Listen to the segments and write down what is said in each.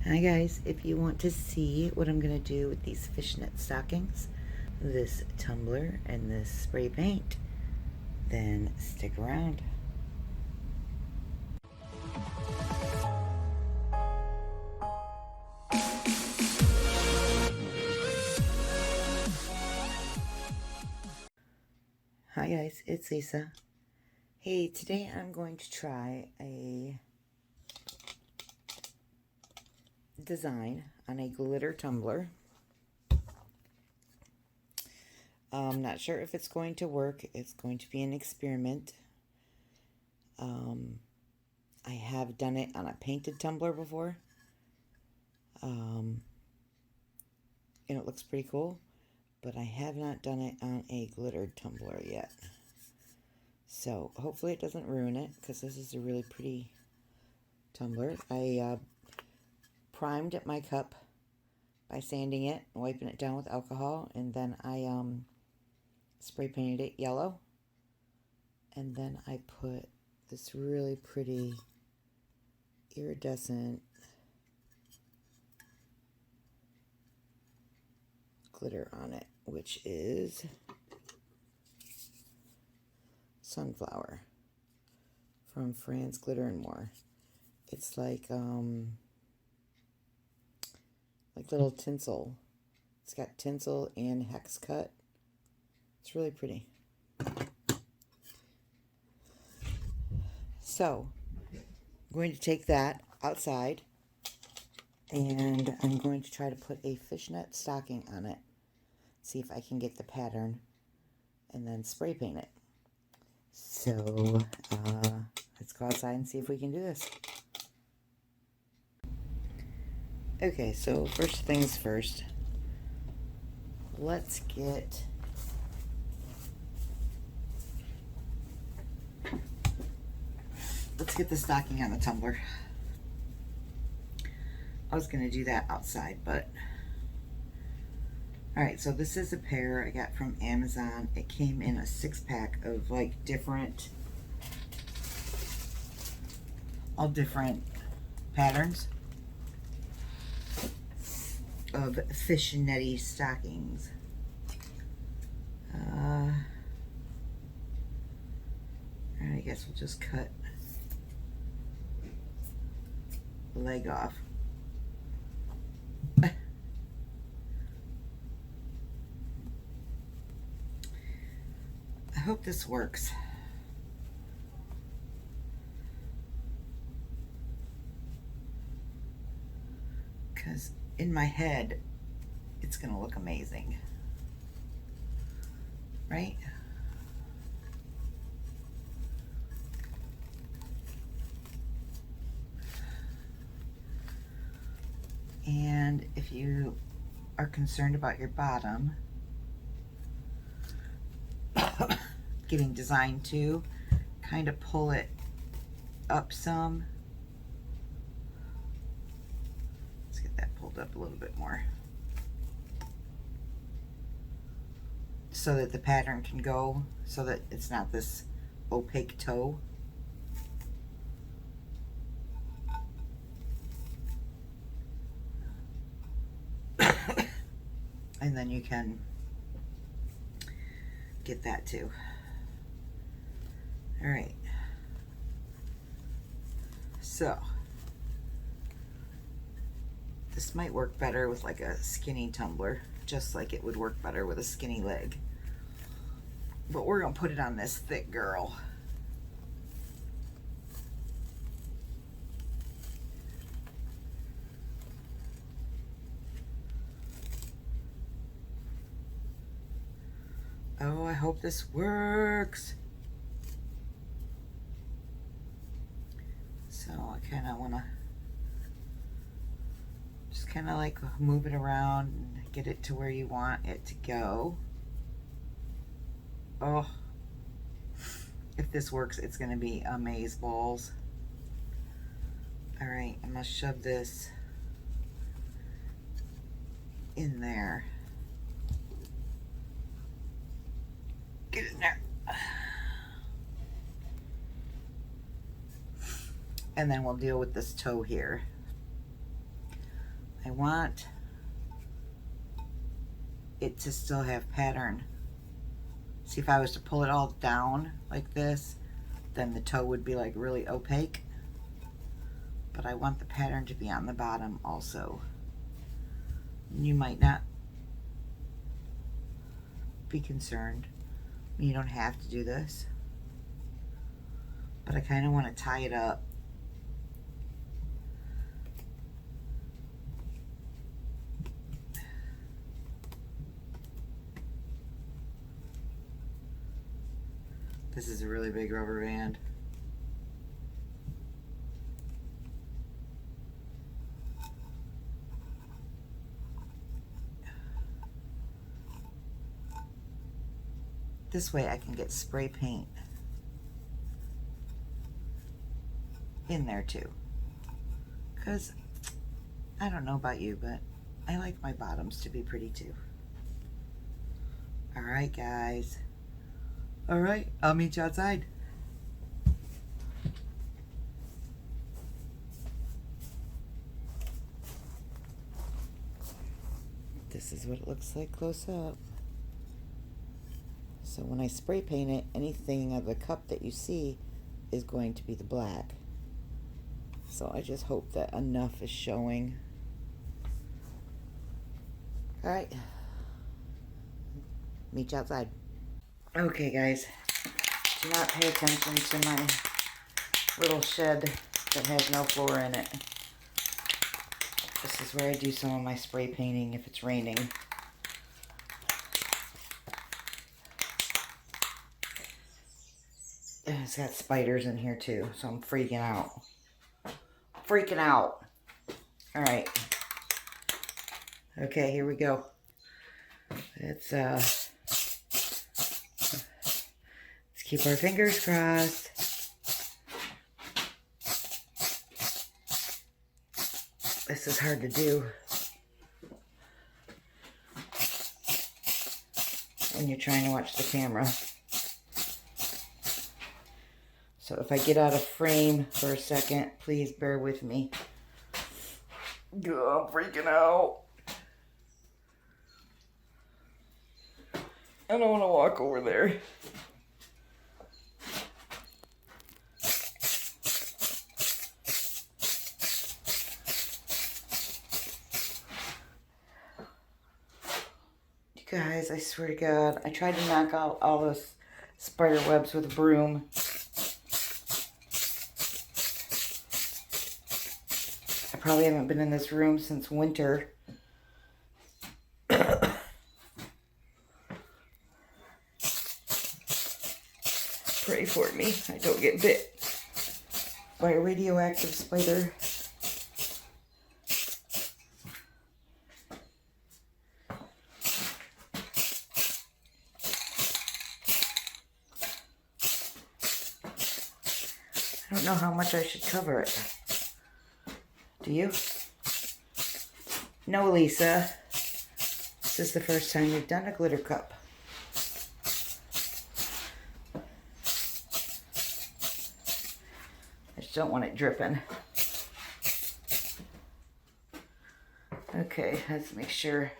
Hi guys, if you want to see what I'm going to do with these fishnet stockings, this tumbler, and this spray paint, then stick around. Hi guys, it's Lisa. Hey, today I'm going to try a design on a glitter tumbler. I'm not sure if it's going to work. It's going to be an experiment. I have done it on a painted tumbler before. And it looks pretty cool, but I have not done it on a glittered tumbler yet. So hopefully it doesn't ruin it, because this is a really pretty tumbler. I primed my cup by sanding it and wiping it down with alcohol, and then I spray painted it yellow, and then I put this really pretty iridescent glitter on it, which is Sunflower from France Glitter and More. It's like little tinsel. It's got tinsel and hex cut. It's really pretty. So I'm going to take that outside, and I'm going to try to put a fishnet stocking on it. See if I can get the pattern, and then spray paint it. So let's go outside and see if we can do this. Okay, so first things first, let's get the stocking on the tumbler. I was going to do that outside, but alright, so this is a pair I got from Amazon. It came in a 6-pack of like all different patterns of fishnetty stockings. Alright, I guess we'll just cut the leg off. I hope this works. Because in my head, it's going to look amazing. Right? And if you are concerned about your bottom getting designed too, kind of pull it up some. Let's get that pulled up a little bit more, so that the pattern can go, so that it's not this opaque toe. And then you can get that too. All right. So this might work better with like a skinny tumbler, just like it would work better with a skinny leg. But we're gonna put it on this thick girl. Oh, I hope this works. So I kind of want to just kind of like move it around and get it to where you want it to go. Oh, if this works, it's going to be amazeballs. All right, I'm going to shove this in there. Get in there. And then we'll deal with this toe here. want it to still have pattern. See, if I was to pull it all down like this, then the toe would be like really opaque. But I want the pattern to be on the bottom also. You might not be concerned. You don't have to do this. But I kind of want to tie it up. This is a really big rubber band. This way I can get spray paint in there too. Because I don't know about you, but I like my bottoms to be pretty too. All right, guys. All right, I'll meet you outside. This is what it looks like close up. So when I spray paint it, anything of the cup that you see is going to be the black. So I just hope that enough is showing. All right, meet you outside. Okay, guys, do not pay attention to my little shed that has no floor in it. This is where I do some of my spray painting if it's raining. And it's got spiders in here too, so I'm freaking out. Freaking out. All right. Okay, here we go. Let's keep our fingers crossed. This is hard to do when you're trying to watch the camera. So if I get out of frame for a second, please bear with me. Oh, I'm freaking out. I don't want to walk over there. You guys, I swear to God, I tried to knock out all those spider webs with a broom. I probably haven't been in this room since winter. Pray for me, I don't get bit by a radioactive spider. I don't know how much I should cover it. Do you? No, Lisa. This is the first time you've done a glitter cup. I just don't want it dripping. Okay, let's make sure.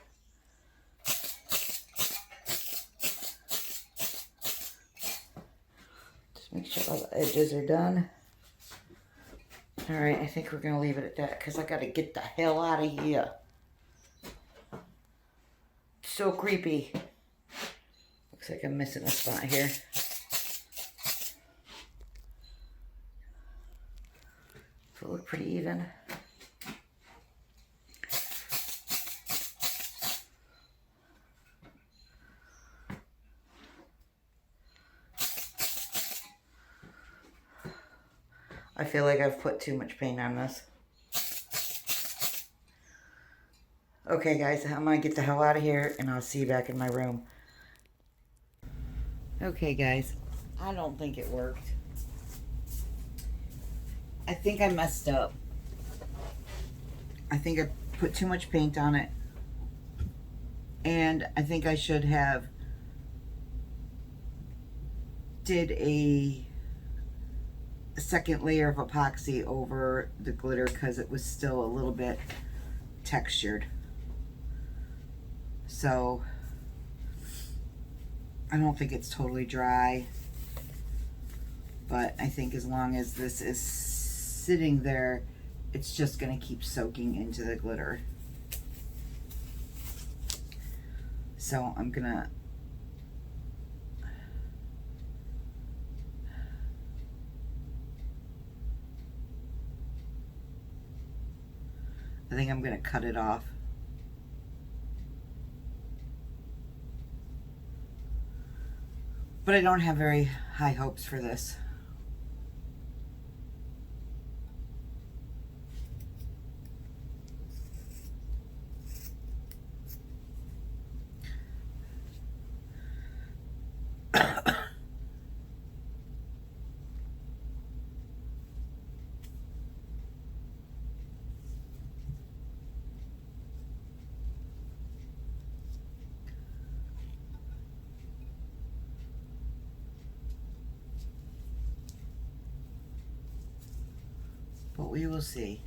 Just make sure all the edges are done. All right, I think we're gonna leave it at that because I gotta get the hell out of here. So creepy. Looks like I'm missing a spot here. Does it look pretty even? I feel like I've put too much paint on this. Okay, guys, I'm gonna get the hell out of here and I'll see you back in my room. Okay, guys, I don't think it worked. I think I messed up. I think I put too much paint on it. And I think I should have did a second layer of epoxy over the glitter because it was still a little bit textured. So I don't think it's totally dry, but I think as long as this is sitting there, it's just going to keep soaking into the glitter. So I'm going to cut it off. But I don't have very high hopes for this. But we will see.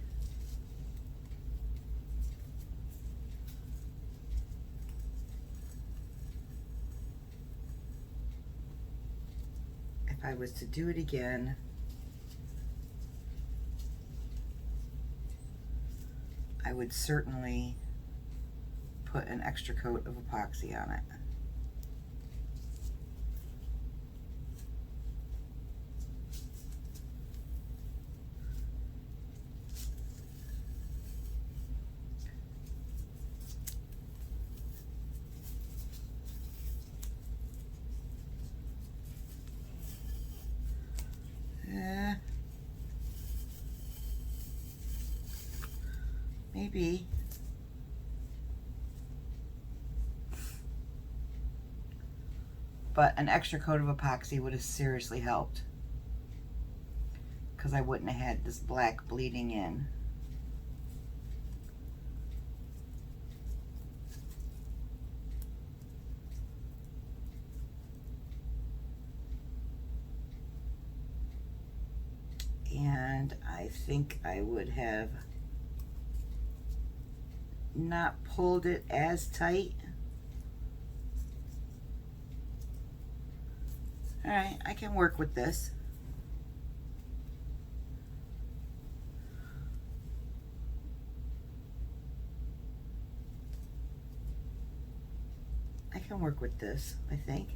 If I was to do it again, I would certainly put an extra coat of epoxy on it. Maybe. But an extra coat of epoxy would have seriously helped, because I wouldn't have had this black bleeding in. And I think I would have not pulled it as tight. All right, I can work with this. I can work with this, I think.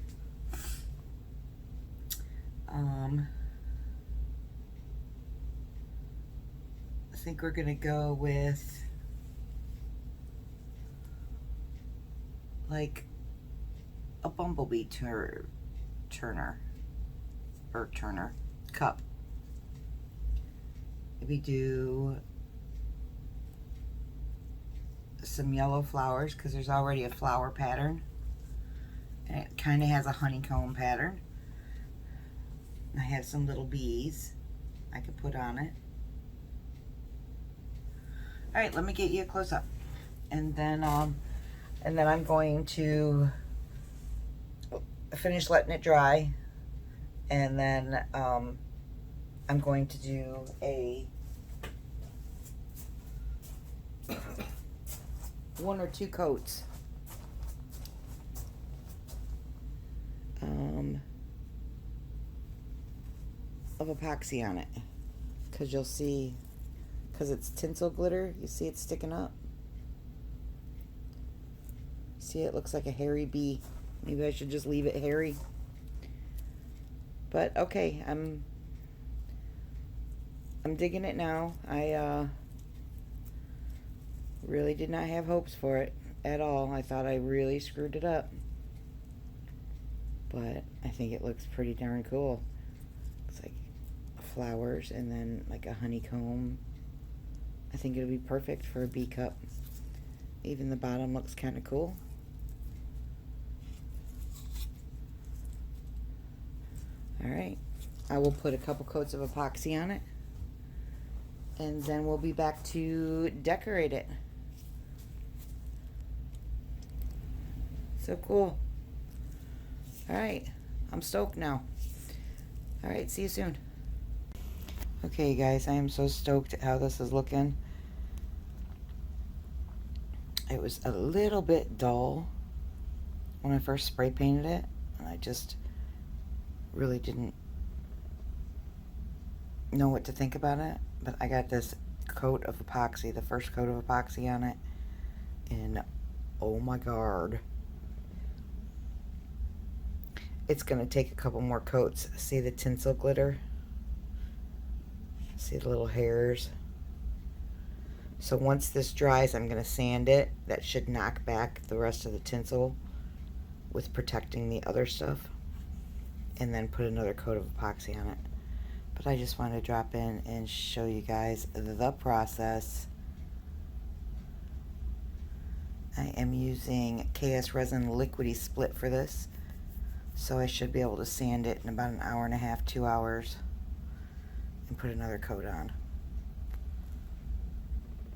I think we're gonna go with like a bumblebee turner cup. Maybe do some yellow flowers, because there's already a flower pattern and it kind of has a honeycomb pattern. I have some little bees I could put on it. All right, let me get you a close-up, and then I'm going to finish letting it dry, and then I'm going to do a 1 or 2 coats of epoxy on it, because you'll see, because it's tinsel glitter, you see it sticking up. See, it looks like a hairy bee. Maybe I should just leave it hairy. But okay, I'm digging it now. I really did not have hopes for it at all. I thought I really screwed it up. But I think it looks pretty darn cool. It's like flowers and then like a honeycomb. I think it'll be perfect for a bee cup. Even the bottom looks kind of cool. Alright, I will put a couple coats of epoxy on it, and then we'll be back to decorate it. So cool. Alright, I'm stoked now. Alright, see you soon. Okay guys, I am so stoked at how this is looking. It was a little bit dull when I first spray painted it, and I just really didn't know what to think about it. But I got this coat of epoxy, the first coat of epoxy on it, and oh my god, it's gonna take a couple more coats. See the tinsil glitter? See the little hairs? So once this dries, I'm gonna sand it. That should knock back the rest of the tinsel with protecting the other stuff, and then put another coat of epoxy on it. But I just wanted to drop in and show you guys the process. I am using KS Resin Liquidy Split for this, so I should be able to sand it in about an hour and a half, 2 hours, and put another coat on.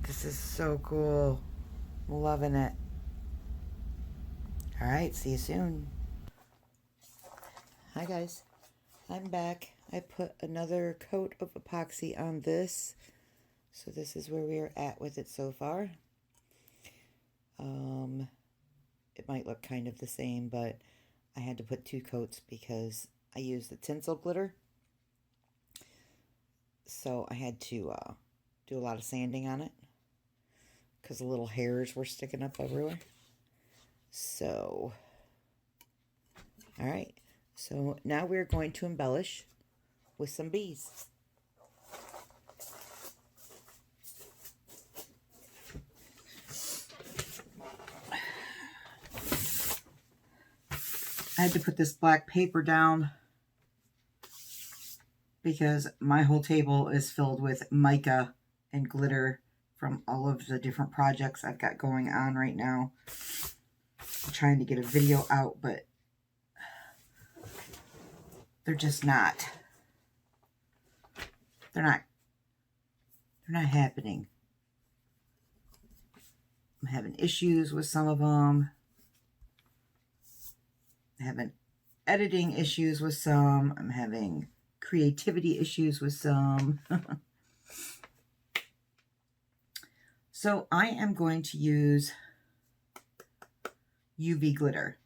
This is so cool. I'm loving it. Alright, see you soon. Hi guys, I'm back. I put another coat of epoxy on this. So this is where we are at with it so far. It might look kind of the same, but I had to put 2 coats because I used the tinsel glitter. So I had to do a lot of sanding on it because the little hairs were sticking up everywhere. So, alright. So now we're going to embellish with some bees. I had to put this black paper down because my whole table is filled with mica and glitter from all of the different projects I've got going on right now. I'm trying to get a video out, but they're just not. They're not happening. I'm having issues with some of them. I'm having editing issues with some. I'm having creativity issues with some. So I am going to use UV glitter.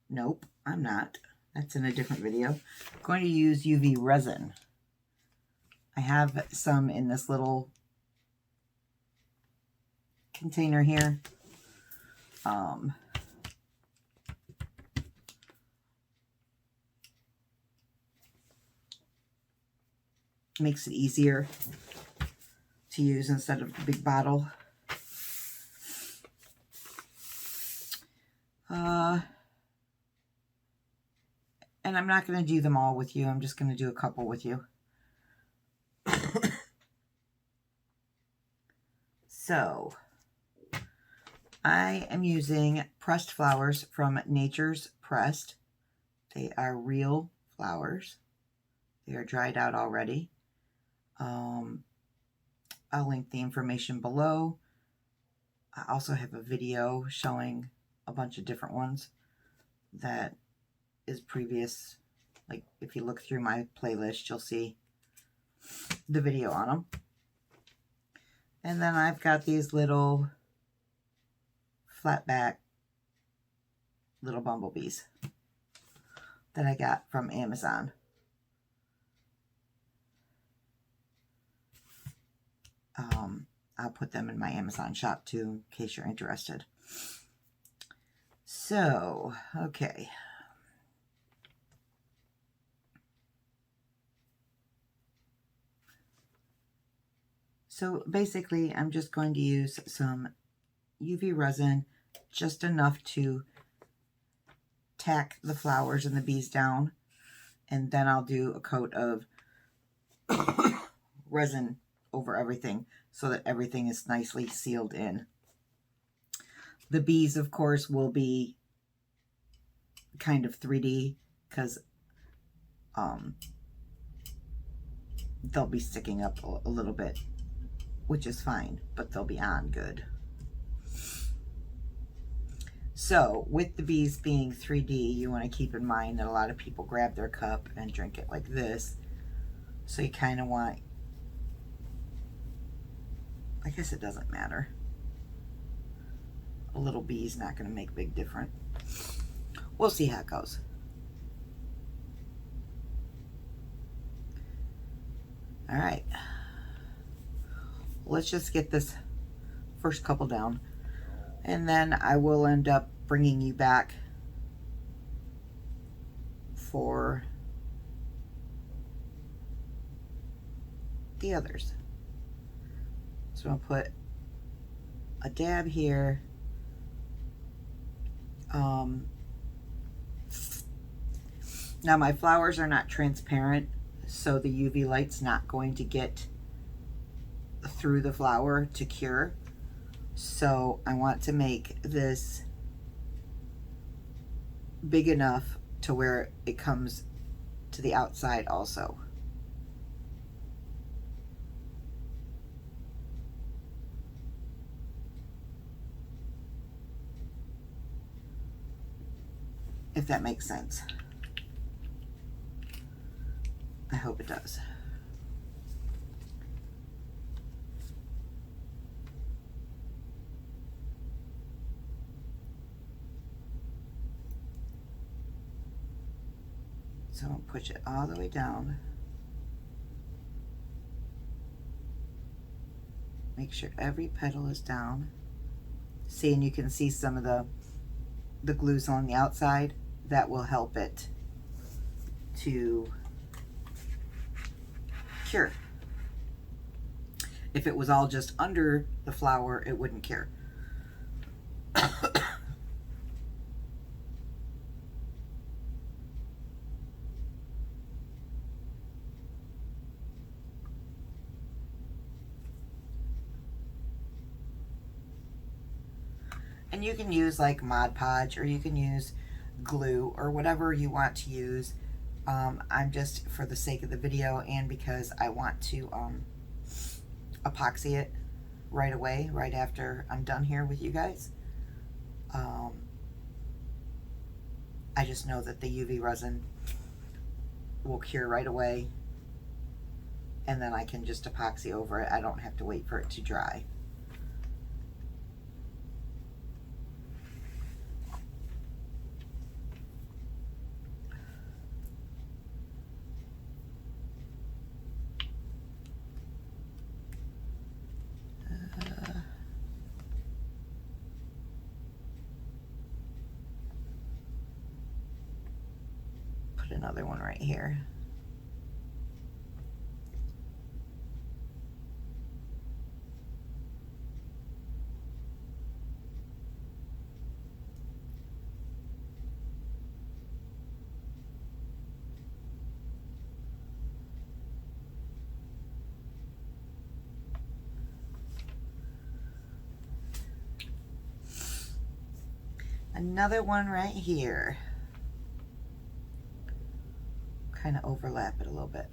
Nope, I'm not. That's in a different video. I'm going to use UV resin. I have some in this little container here. Makes it easier to use instead of the big bottle. And I'm not going to do them all with you. I'm just going to do a couple with you. So, I am using pressed flowers from Nature's Pressed. They are real flowers. They are dried out already. I'll link the information below. I also have a video showing a bunch of different ones that is previous. Like if you look through my playlist, you'll see the video on them. And then I've got these little flat back little bumblebees that I got from Amazon. I'll put them in my Amazon shop too, in case you're interested. So, okay. So basically, I'm just going to use some UV resin, just enough to tack the flowers and the bees down. And then I'll do a coat of resin over everything so that everything is nicely sealed in. The bees, of course, will be kind of 3D because they'll be sticking up a little bit, which is fine, but they'll be on good. So with the bees being 3D, you want to keep in mind that a lot of people grab their cup and drink it like this. So you kind of want, I guess it doesn't matter. a little bee is not going to make a big difference. We'll see how it goes. All right. Let's just get this first couple down, and then I will end up bringing you back for the others. So I'm going to put a dab here. Now my flowers are not transparent, so the UV light's not going to get through the flower to cure. So I want to make this big enough to where it comes to the outside also. If that makes sense. I hope it does. So I'll push it all the way down. Make sure every petal is down. See, and you can see some of the glues on the outside. That will help it to cure. If it was all just under the flower, it wouldn't cure. And you can use like Mod Podge, or you can use glue, or whatever you want to use. I'm just, for the sake of the video and because I want to epoxy it right away, right after I'm done here with you guys. I just know that the UV resin will cure right away, and then I can just epoxy over it. I don't have to wait for it to dry. Another one right here. Another one right here. Kind of overlap it a little bit.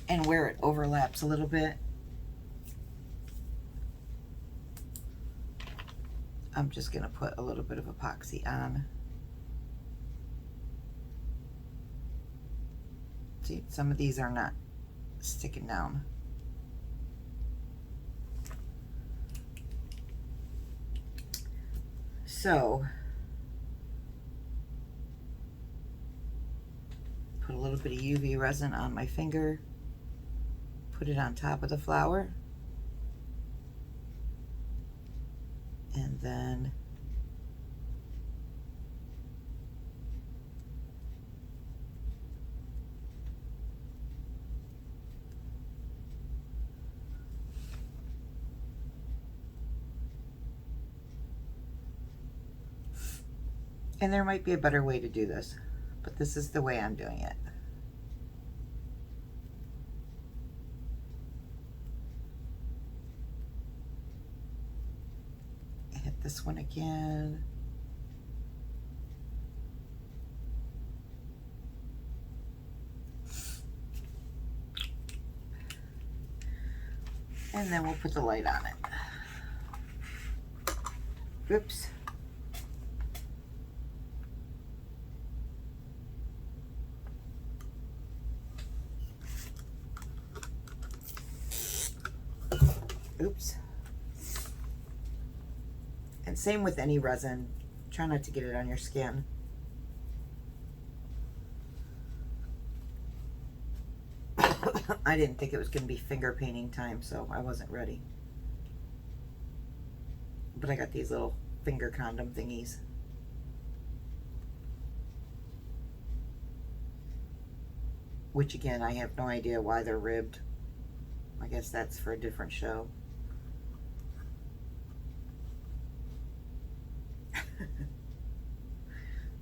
And where it overlaps a little bit, I'm just going to put a little bit of epoxy on. See, some of these are not sticking down. So, put a little bit of UV resin on my finger. Put it on top of the flower, and then there might be a better way to do this, but this is the way I'm doing it. this one again. And then we'll put the light on it. Oops. Oops. And same with any resin. Try not to get it on your skin. I didn't think it was going to be finger painting time, so I wasn't ready. But I got these little finger condom thingies. Which again, I have no idea why they're ribbed. I guess that's for a different show.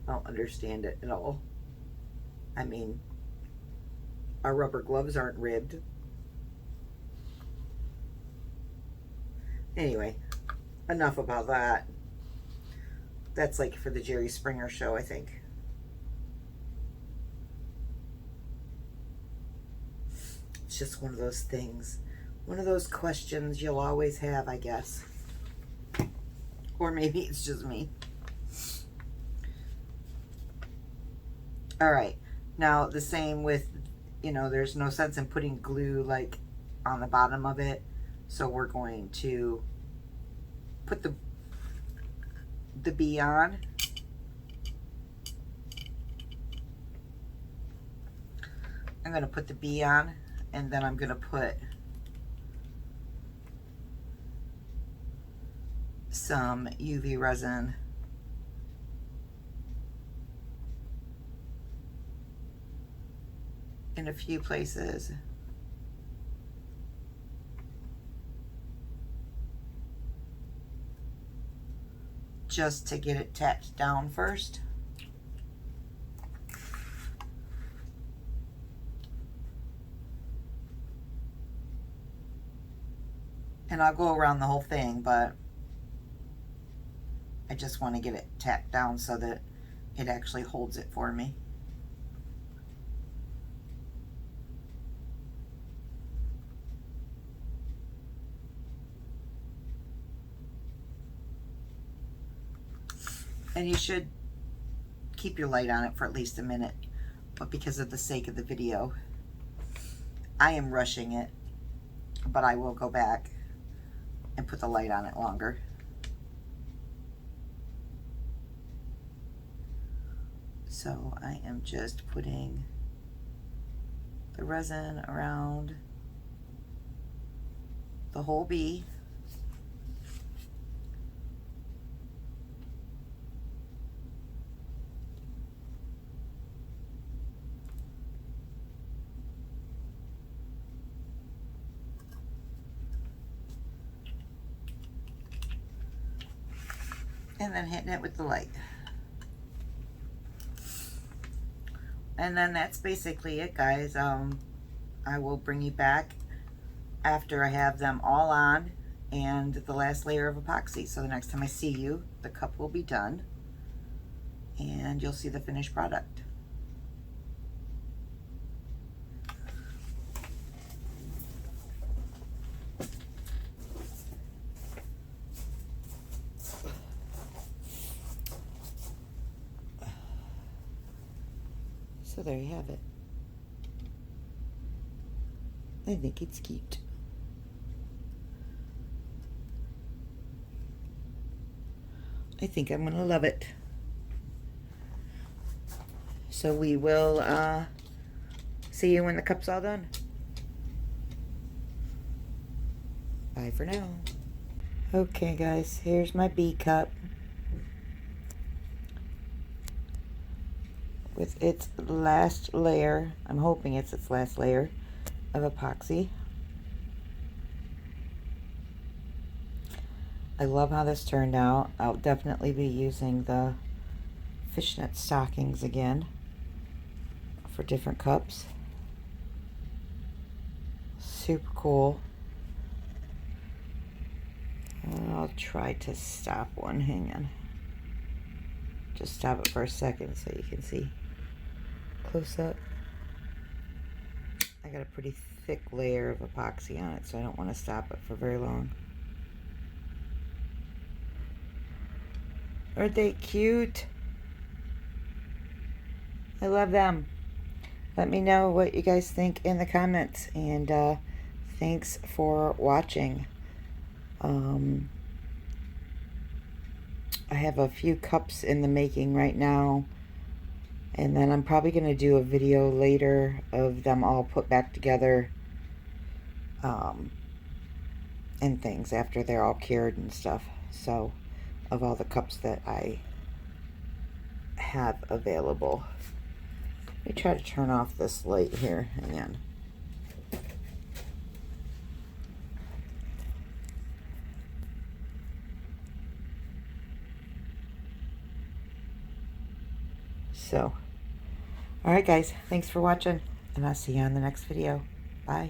I don't understand it at all. I mean, our rubber gloves aren't ribbed. Anyway, enough about that. That's like for the Jerry Springer show, I think. It's just one of those things. One of those questions you'll always have, I guess. Or maybe it's just me. All right. Now, the same with, you know, there's no sense in putting glue like on the bottom of it. So we're going to put the BE on. I'm going to put the BE on, and then I'm going to put some UV resin in a few places. Just to get it tapped down first. And I'll go around the whole thing, but I just want to get it tapped down so that it actually holds it for me. And you should keep your light on it for at least a minute, but because of the sake of the video, I am rushing it, but I will go back and put the light on it longer. So I am just putting the resin around the whole bee. And then hitting it with the light. And then that's basically it, guys. I will bring you back after I have them all on and the last layer of epoxy. So the next time I see you, the cup will be done and you'll see the finished product. So there you have it. I think it's cute. I think I'm gonna love it. So we will see you when the cup's all done. Bye for now. Okay guys, here's my bee cup with its last layer. I'm hoping it's its last layer of epoxy. I love how this turned out. I'll definitely be using the fishnet stockings again for different cups. Super cool. I'll try to stop one. Hang on. Just stop it for a second so you can see close up. I got a pretty thick layer of epoxy on it, so I don't want to stop it for very long. Aren't they cute? I love them. Let me know what you guys think in the comments, and thanks for watching. I have a few cups in the making right now, and then I'm probably going to do a video later of them all put back together and things after they're all cured and stuff. So, of all the cups that I have available. Let me try to turn off this light here. Hang on. So, alright guys, thanks for watching, and I'll see you on the next video. Bye.